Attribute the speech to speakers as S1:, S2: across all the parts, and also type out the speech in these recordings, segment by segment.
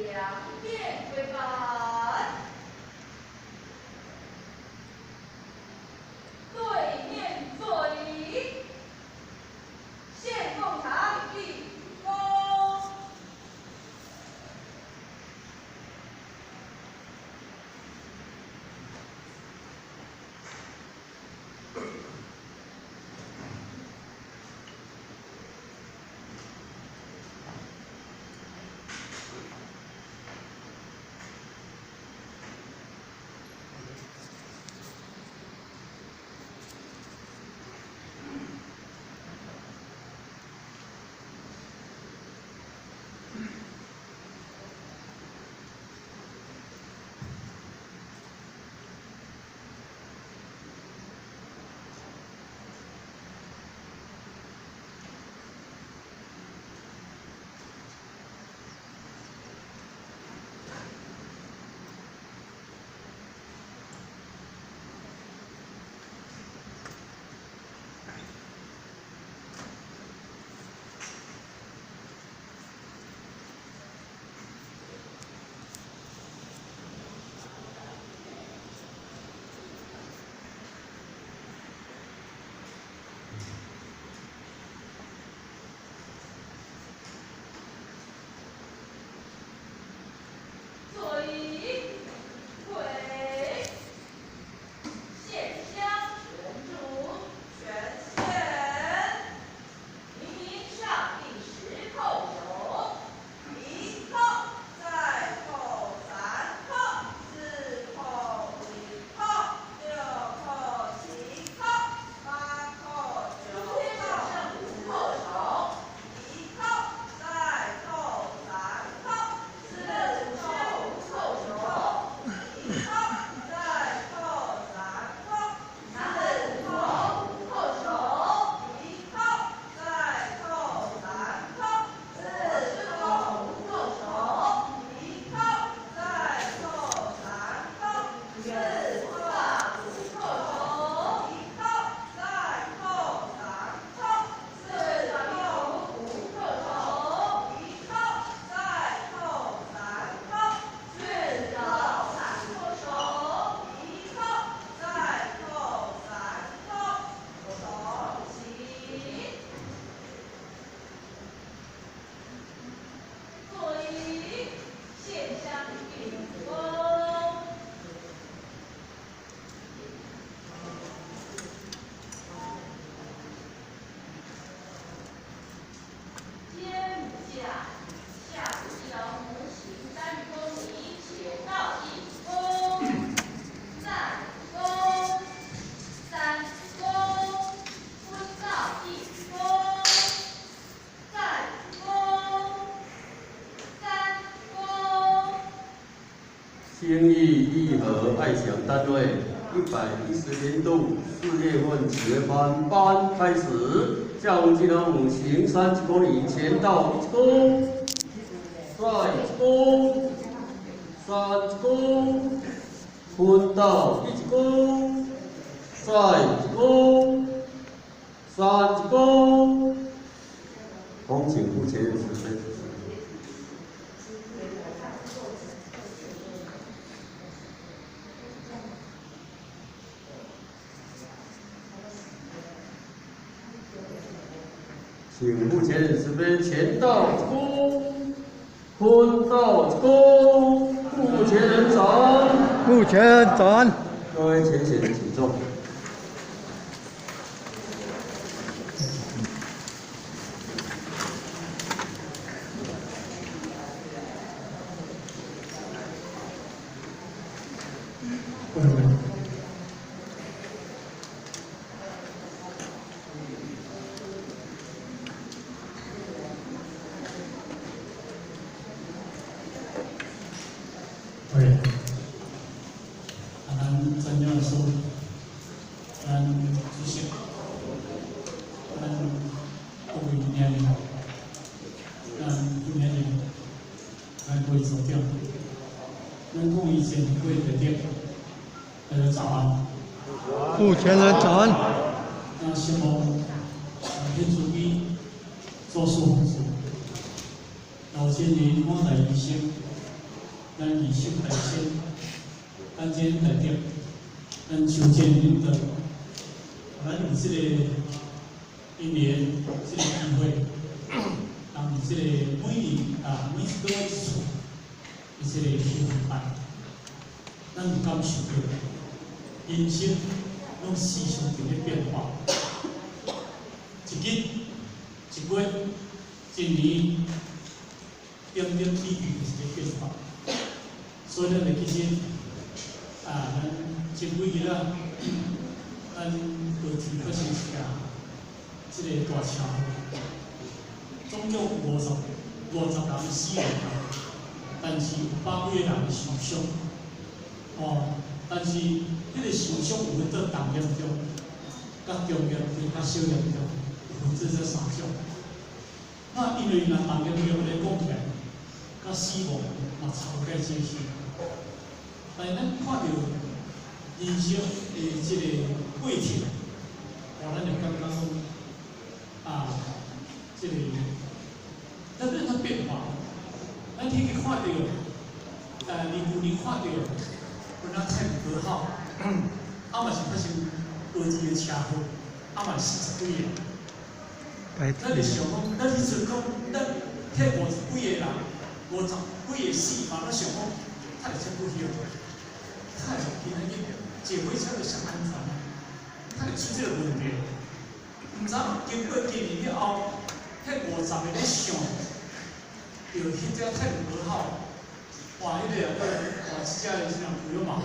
S1: 两面规范。对面作礼，献贡场毕恭。作揖，跪，献香，全主，全献。明明上第10叩首，1叩，再叩3叩，4叩5叩，6叩7叩，8叩9叩，5叩首，1叩，再叩3叩，4叩5叩首，1叩，再叩3叩，4叩5叩首，1叩，再叩3叩，4叩5叩首，1叩，再叩3叩，4叩5叩首，1叩，再叩3叩，4叩5叩首，1叩，再叩3叩，4叩3叩首，1叩，再叩3叩，手起。作揖，献香毕恭。肩不下，下不交，行3公里，且到1公。3公，3公，婚到1公。再公，3公。
S2: 兴义义和爱乡单位110年度4月份学班班开始，教务技能行30公里，前到1公，再1公，3公，分到1公，再1公，3公。恭请副前指挥。请副前指挥前到1公，坤到1公，副前人长。
S3: 目前展。
S2: 各位前贤请坐。
S4: 对，咱真正说，咱知识，咱各位年龄，咱今年龄，咱可以做掉，咱故意先可以决定，大家早安。
S3: 目前人早安。
S4: 那希望天主义做事，首先您我来一些，咱以心为先，咱今天来点，咱修建领导，咱有这个一年这个机会，让这个每年每一个月一次，这个修办，咱有感受到人生拢时常伫咧变化，一日一月一年，点点滴滴就是咧变化。所以咱会记起咱前几日咱高铁发生一架这个大车祸，总共50人死亡，但是有100几个人受伤。但是迄个受伤有分做重严重、甲中严重、甲小严重，有分做这3种。那因为若重严重咧讲起来，甲死亡嘛差不多接近。但是咱看到人生的这个过程，咱就感觉讲这个咱任何变化，咱去看到年看到本来太不好，嘛是发生多次的车祸，嘛40几个。咱就想讲，咱迄阵讲，咱迄50几个人，50几个死嘛，咱想讲，太真不晓。太平安一点，坐火车就上安全啊！太出这个问题，唔知经过今年了后，迄50个咧想，就迄只态度无好，哇！迄个哇，即只是人朋友嘛好，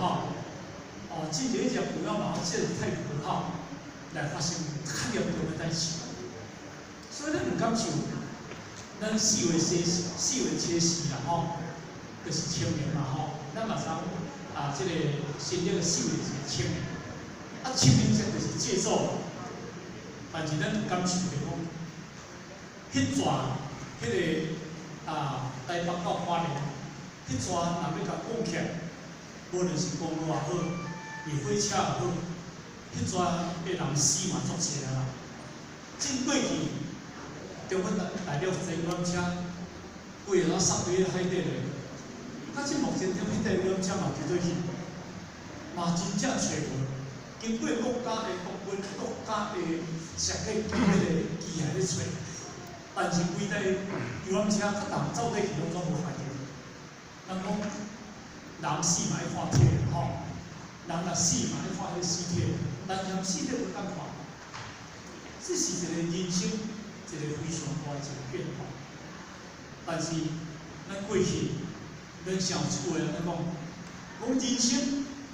S4: 之前迄只朋友嘛，即个态度无好，来发生较严重的代志。所以咱唔敢想，咱4月初4啦吼，就是清明嘛吼，咱马上。这个新历的4月是清明，清明节就是节奏，但是咱感受着讲，迄抓迄个台北到花莲，迄抓若要甲讲起来，无论是公路也好，是火车也好，迄抓的人死嘛足济啊啦。真过去，中国大陆坐游览车，规个塞伫海底咧。即目前中迄个游览车嘛叫做去，嘛真正找无，经过国家的国家的设计迄个机械咧找，但是规台游览车较人走底去拢总无发现。咱讲人死嘛要看体吼，人若死嘛要看迄尸体，但是尸体无敢看，这是一个人生一个非常大一个变化。但是咱过去。咱上一句话安尼讲，人生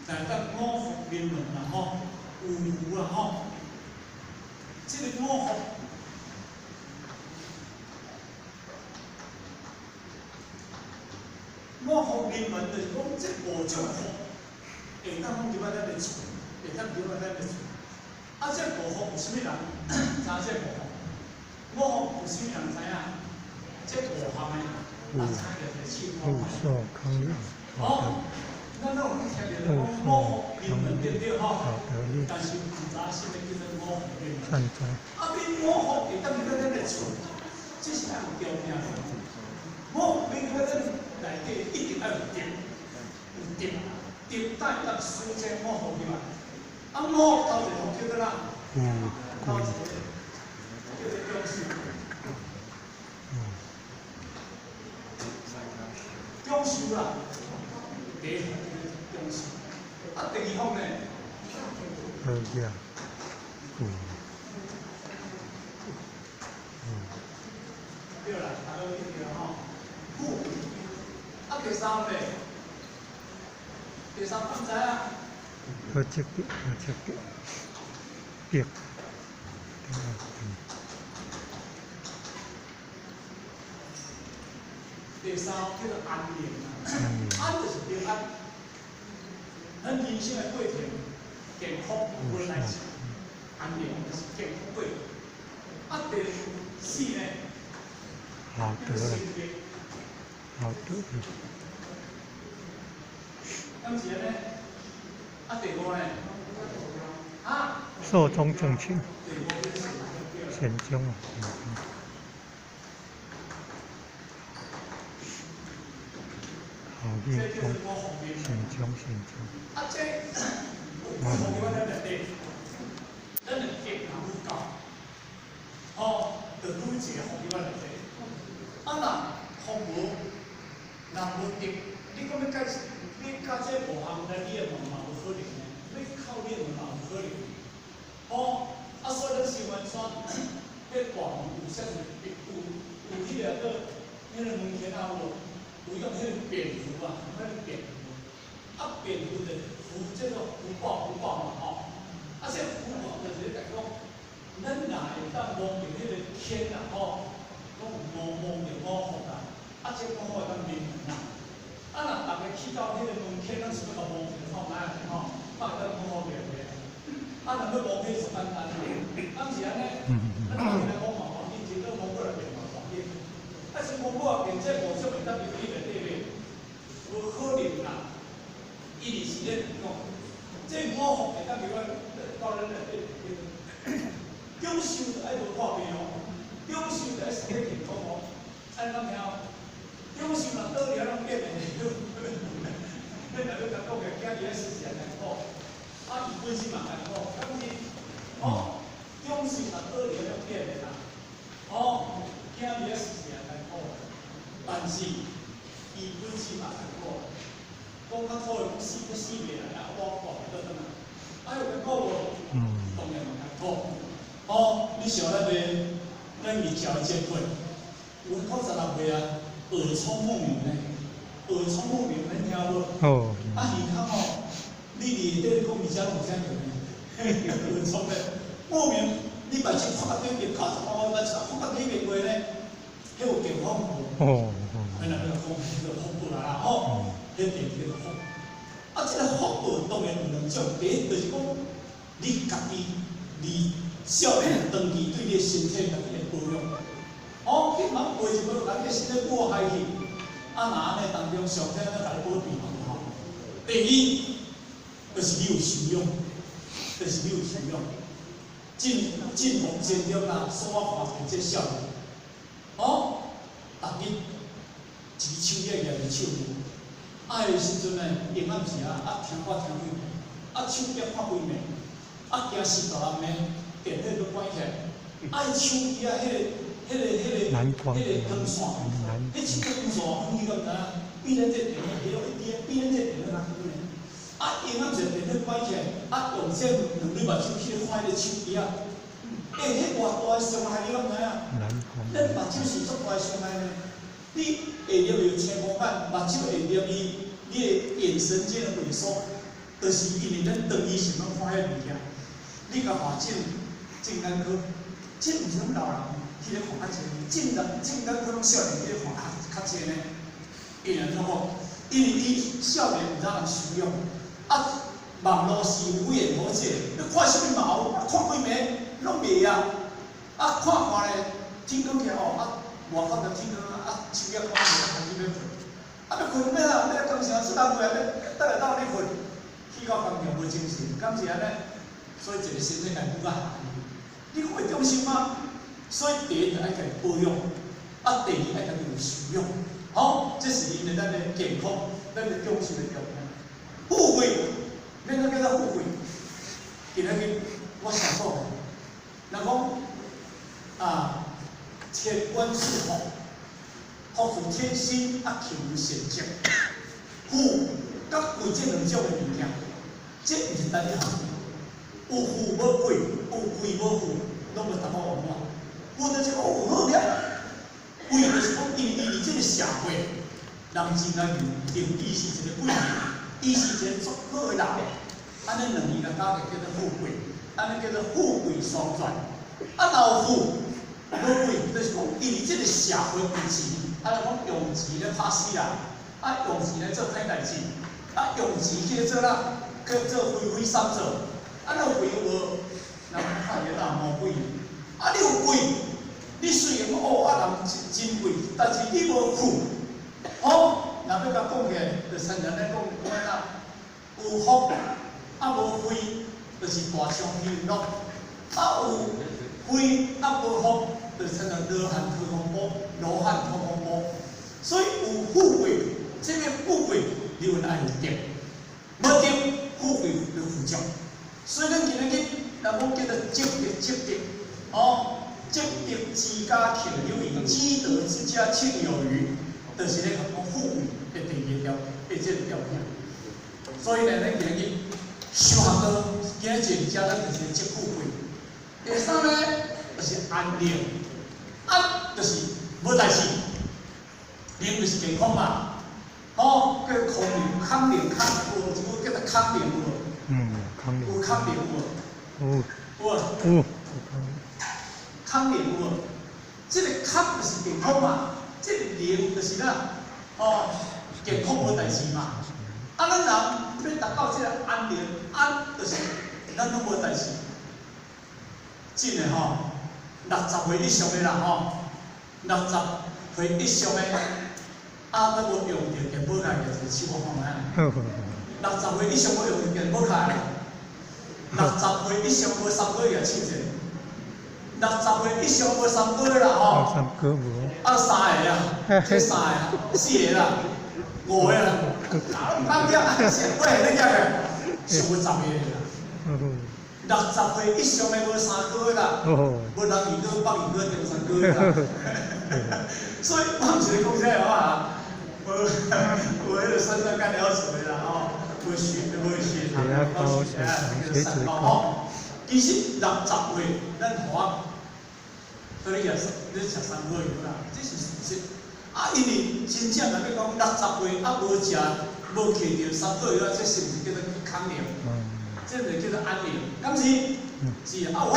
S4: 来得五福临门啦吼，有福啦吼。这个五福临门就是讲这5种福，会当放入咱的厝，会当入咱的厝。这5福有啥物人知这5福？五福有啥物人知影？这5项的。
S3: 后少康利，
S4: 咱都有听到讲五福临门对不对吼？但是唔知啥物叫做五福临门。这五福会当入咱的厝，这是咱有条件的。五福临门咱内底一定要有德，德带得书这五福入来。五福头一福叫做哪？头一福叫做忠心。忠守啦，第一福忠守，第2福呢？对啦，大家记住吼，富。第3呢？第3敢知影？
S3: 别。
S4: 第3叫做安宁啦，安就是平安。咱人生的过程，健康无代志，安宁就是健康过。第4呢？
S3: 好得了，好得了。
S4: 咁是呢？第5呢？
S3: 寿终正寝，显宗啊。好印中，心中，心中。
S4: 啊，这有不同的咱内底，咱的结人愈高，哦，就愈一个福音内底。啊，若福无，若无得，你讲要解释，你甲这无项来练嘛有可能的，你靠练嘛有可能。哦，啊，所以咱新闻山，迄大门有啥物有迄个个，迄个门前啊有用迄个蝙蝠啊，迄个蝙蝠，啊蝙蝠的蝠叫做福报嘛吼，啊这福报就是讲讲，咱若会当摸着迄个天啊吼，讲摸着五福啊，啊这五福会当面门啊，啊若逐个去到迄个门前，咱是要甲摸一个吼，哪样吼，嘛会当五福面面。啊，若要摸起是简单啦，当时安尼，咱大家来讲嘛，黄金钱都摸过来变嘛黄金，但是摸过来变这无说会当入去内底面，无可能啦。伊是咧讲，这五福会当入到咱内底面，享受就爱无破病哦，享受就爱身体健康哦，安怎听？享受若倒了拢变的，咱若要甲讲个囝儿爱实现来好。啊，伊本身嘛艰苦，但是哦，享受若倒了了变的啦，哦，囝儿实现艰苦，但是伊本身嘛艰苦，讲较苦的讲死袂来啊，我得倒转来，啊有艰苦无？当然嘛艰苦。哦，你想咱日朝的节过，有96岁啊，耳聪目明呢，耳聪目明恁听无？
S3: 哦。
S4: 啊，耳孔哦。你伫咧讲而且有啥用呢？耳聪的，目明，你目睭看对面，看目睭看对面话呢，迄有健康无？
S3: 哦。
S4: 咱来讲，迄个福报啦吼，迄第二个福。啊，这个福报当然有两种，第一就是讲，你家己，你少年长期对你的身体家己的保养。哦，你莫背一个人嘅身体过害去，啊，若安尼当中上天咧甲你保庇嘛吼。第二。就是你有修养，就是你有修养，进步前中啦，所发现这效果。哦，逐日一支手艺举伫手里，爱的时阵呢，闲暗时啊，听歌听几暝，啊手机看几暝，啊惊死大暗暝，电火都关起来，爱手机啊，迄个光线，迄手机光线，你敢知影？比咱这电火还要一点，比咱这电火还远呢。啊，因暗时电火关起来，啊，用这两对目睭去看迄个手机啊，迄偌大的伤害你敢知影？咱目睭是足大的伤害呢。你下入有青光眼，目睭下入你的眼神间的萎缩，就是因为咱长期是要看迄物件。你甲看镜眼科，这毋是咱老人去咧看较济，镜眼科拢少年去咧看较济呢。因为怎讲？因为你少年毋知人修养。啊，网络是有眼无见，你看什么毛，看几暝拢袂啊！啊，看咧，天光起哦，啊，外口就天光啊，手机关起来，开始要困。啊，要困咩啊？要工程出人过来，要倒来倒你困，去到工场无精神，敢是安尼？所以一个身体来愈较下去。你会重视吗？所以第一就爱家己保养，啊，第二爱家己有修养。好，这是因为咱的健康，咱的重视的重要。富贵，免个叫做富贵。今仔日我想讲，人讲啊，千官是福，福是天心，啊求善积。富甲贵这两种的物件，这毋是单一项。有富无贵，有贵无富，拢会达到往往。富就是讲有好了，贵就是讲因为这个社会，人真爱定义是一个贵人。伊是一个足好的人，安尼两字甲加起叫做富贵，安尼叫做富贵双全。啊，老富无贵，就是讲因为这个社会有钱，啊，讲用钱咧拍死人，啊，用钱来做歹代志，啊，用钱去做啦，去做非非三做，啊，那贵无，人看起来无贵，啊，你有贵，你虽然讲哦，啊人真贵，但是你无富，好。若要甲讲起来，就常常咧讲啊，有福啊无慧，就是大伤喜乐；啊有慧啊无福，就常常罗汉托风波，罗汉托风波。所以有富贵，这个富贵婚爱有德，无德富贵就富足。所以咱今日若要叫做积德，哦，积德之家庆有余，积德之家庆有余，就是咧讲富贵的第二条，即个条件。所以呢，咱今日修学道，今日一家咱就是积富贵。第三呢，就是安宁，安就是无代志，宁就是健康嘛。哦，叫康宁，康宁康，有一句叫做康宁有无？
S3: 康宁。
S4: 有康宁有无？有啊。康宁有无？这个康就是健康嘛，这个宁就是咱哦健康无代志嘛。啊，咱人要达到这个安宁，安就是咱拢无代志。真诶吼，60岁以上诶人吼，60岁以上诶，啊，都无用着电报卡就是手无放啊。60岁以上无用着电报卡，60岁以上无3个月手者，60岁以上无3个月啦吼。3个无。啊，3个啊，这3个啊，4个啦，5个啦，当点8个你讲个，上过10个啦。60岁以上的无3个月啦，无人2个、8个、3个啦。所以我毋是讲这话啊，无迄个身上干了水啦吼，无学到学三高吼。其实60岁咱互我，所以也是你食3个月啦，这是事实。啊，因为真正若要讲60岁啊无食无摕着3个月啊，这是毋是叫做康宁？这就叫做安宁，敢是？是啊，我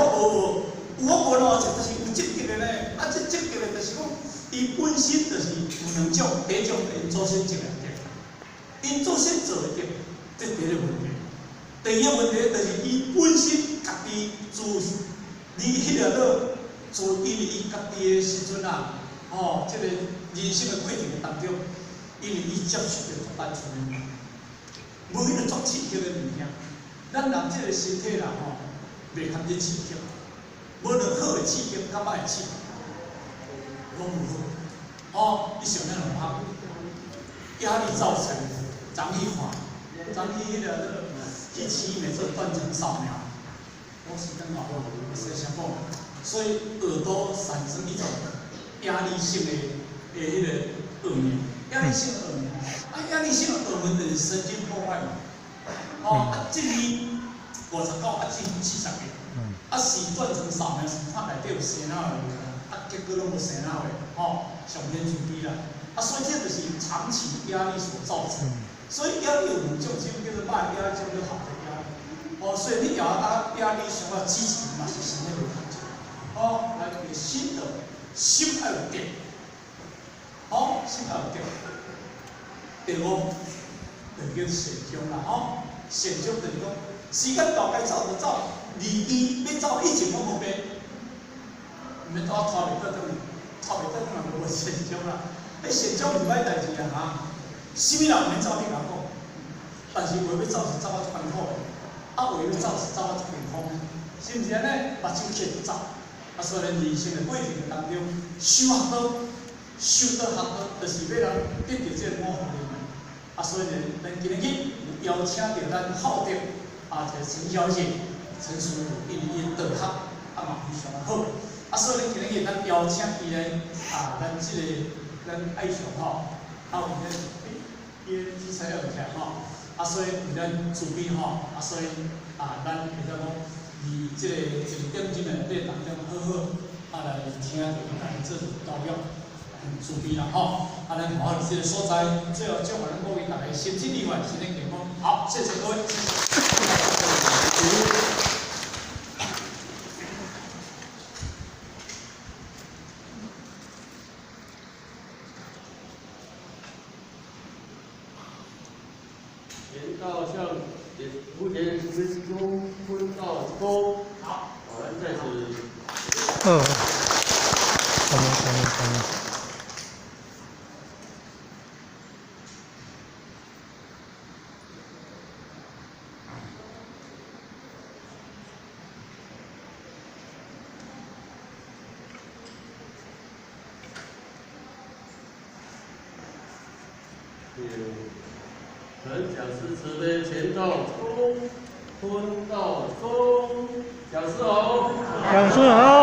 S4: 无咯，就是有积极的咧。啊，这积极的，就是讲，伊本身就是有2种，第一种因祖先积来的，因祖先做的，这第一个问题。第二个问题就是伊本身家己自迄个落，自因为伊家己的时阵啊，哦，这个人生的过程当中，因为伊接触着足单纯的，无迄个足刺激的物件。咱人这个身体啦吼，袂堪你刺激，无论好的刺激，较歹的刺激，拢无好。哦，伊上那种怕压力造成张力化，张力迄个机器每次断层扫描，我是跟老婆是相讲，所以耳朵产生一种压力性的迄个耳鸣，压力性的耳鸣，啊，压力性的耳鸣就是神经破坏嘛。哦，啊，这里59啊，这里70个，啊，是断层扫描是看内底有生脑的，啊，结果拢无生脑的，吼，上天注意啦，啊，所以这就是长期压力所造成。所以压力有2种，一种叫做坏压力，一种叫好的压力。哦，所以你要压力上要积极嘛，是身体有感觉。哦，来个心要有德，好，心要有德。第5就叫善终啦，吼。善终就是讲，时间到该走就走，离伊要走以前拢无变，毋免拖袂倒转去，拖袂倒转来无善终啦。迄善终毋歹代志啊哈，啥物人毋免走你甲讲，但是话要走是走啊足艰苦的，啊话要走是走啊足健康的，是毋是安尼？目睭牵不走，啊所以人生的过程当中，修学道学道，就是要人得到这个五福的。啊，所以呢，咱今日邀请到咱好德啊，这陈小姐、陈师傅，因为伊道学啊嘛非常好。啊，所以今日咱邀请伊来啊，咱这个咱爱上吼，啊，为咱伊器材要强吼，啊，所以为咱助力吼，啊，所以啊，咱会当讲以这个1点钟的内当中好好啊来听着伊来做教育。慈悲啦吼，啊，咱好好这个所在，最后祝福咱各位大家身体愉快，身体健康。好，谢谢各位。
S2: 言道向福田分中分道公。好，咱在此。本讲师慈悲前道中，坤道中，讲师好。
S3: 讲师好。